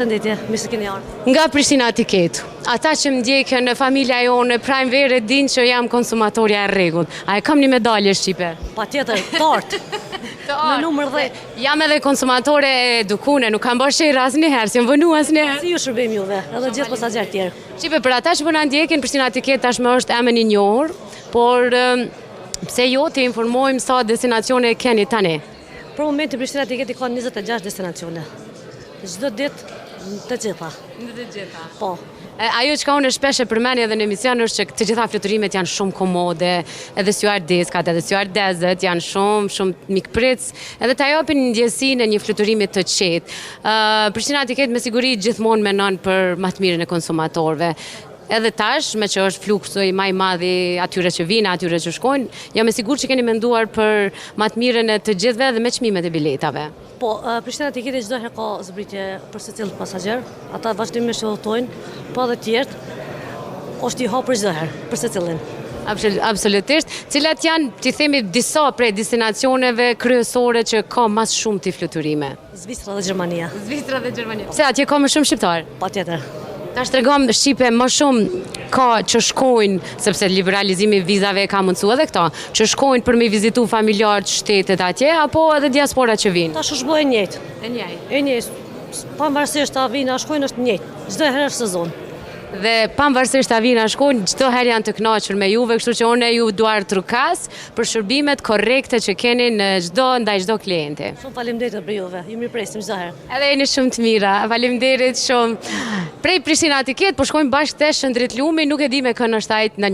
Ndetje, mirë se keni ardhur. Nga Prishtina Tiket. Ata që më ndjekën në familja jonë, Prime Vere, din që jam konsumatorja e rregullt. A e kam një medalje shqipe? Patjetër, tartë. Në numër 10. Jam edhe konsumatore e edukune, nuk kam bërë shehra asnjëherë, si më vënu asnjëherë. Si ju shërbejmë juve, edhe gjithë pasagjerë tjerë. Shqipe, për ata që po na ndjekin, Prishtina Tiket tashmë është emër i njohur, por pse jo të informojmë sa destinacione keni tani? Për momentin Prishtina Tiket ka 26 destinacione. Çdo ditë të gjitha. Në të gjitha. Po. Ajo që ka unë shpesh e përmeni edhe në emision është që të gjitha fluturime janë shumë komode, edhe stewardeskat, edhe stewardesët janë shumë mikpritës, edhe ta japin ndjesi në një fluturimi të qetë. Prishtina Tiket me siguri gjithmonë menon për më të mirën e konsumatorëve. Edhe tash, me që është fluksu i maj madhi atyre që vinë, atyre që shkojnë, jam e sigur që keni menduar për më të mirën e të gjithve dhe me çmimet e biletave. Po, Prishtina Tiket çdo herë ka zbritje për secilin pasagjer, ata vazhdimisht udhtojnë, po edhe tjerë është i hapur çdo herë për secilin. Absolutisht. Cilat janë, ti themi, disa prej destinacioneve kryesore që ka mas shumë të fluturime? Zvicra dhe Gjermania. Zvicra dhe Gjermania. Pse atje ka më shumë shqiptar? Patjetër. Ta shtregom Shqipe më shumë ka që shkojnë, sepse liberalizimi vizave ka mundësu edhe këta, që shkojnë për me vizitu familjarët shtetet atje, apo edhe diaspora që vinë? Ta shëshboj e njëjtë. E njëjtë. Pavarësisht a vinë a shkojnë është njëjtë. Çdo herë është sezon. Dhe pavarësisht a vinë a shkojnë, çdo herë janë të kënaqur me juve, kështu që unë ju duar trukas për shërbimet korrekte që keni në ndaj çdo klienti. Shumë faleminderit për juve. Ju mirëpresim çdo herë. Edhe jeni shumë të mira. Faleminderit shumë. Prej Prishtina Tiket, po shkojmë bashkë te Shëndrit Lumi, nuk e di me kënë është ajt në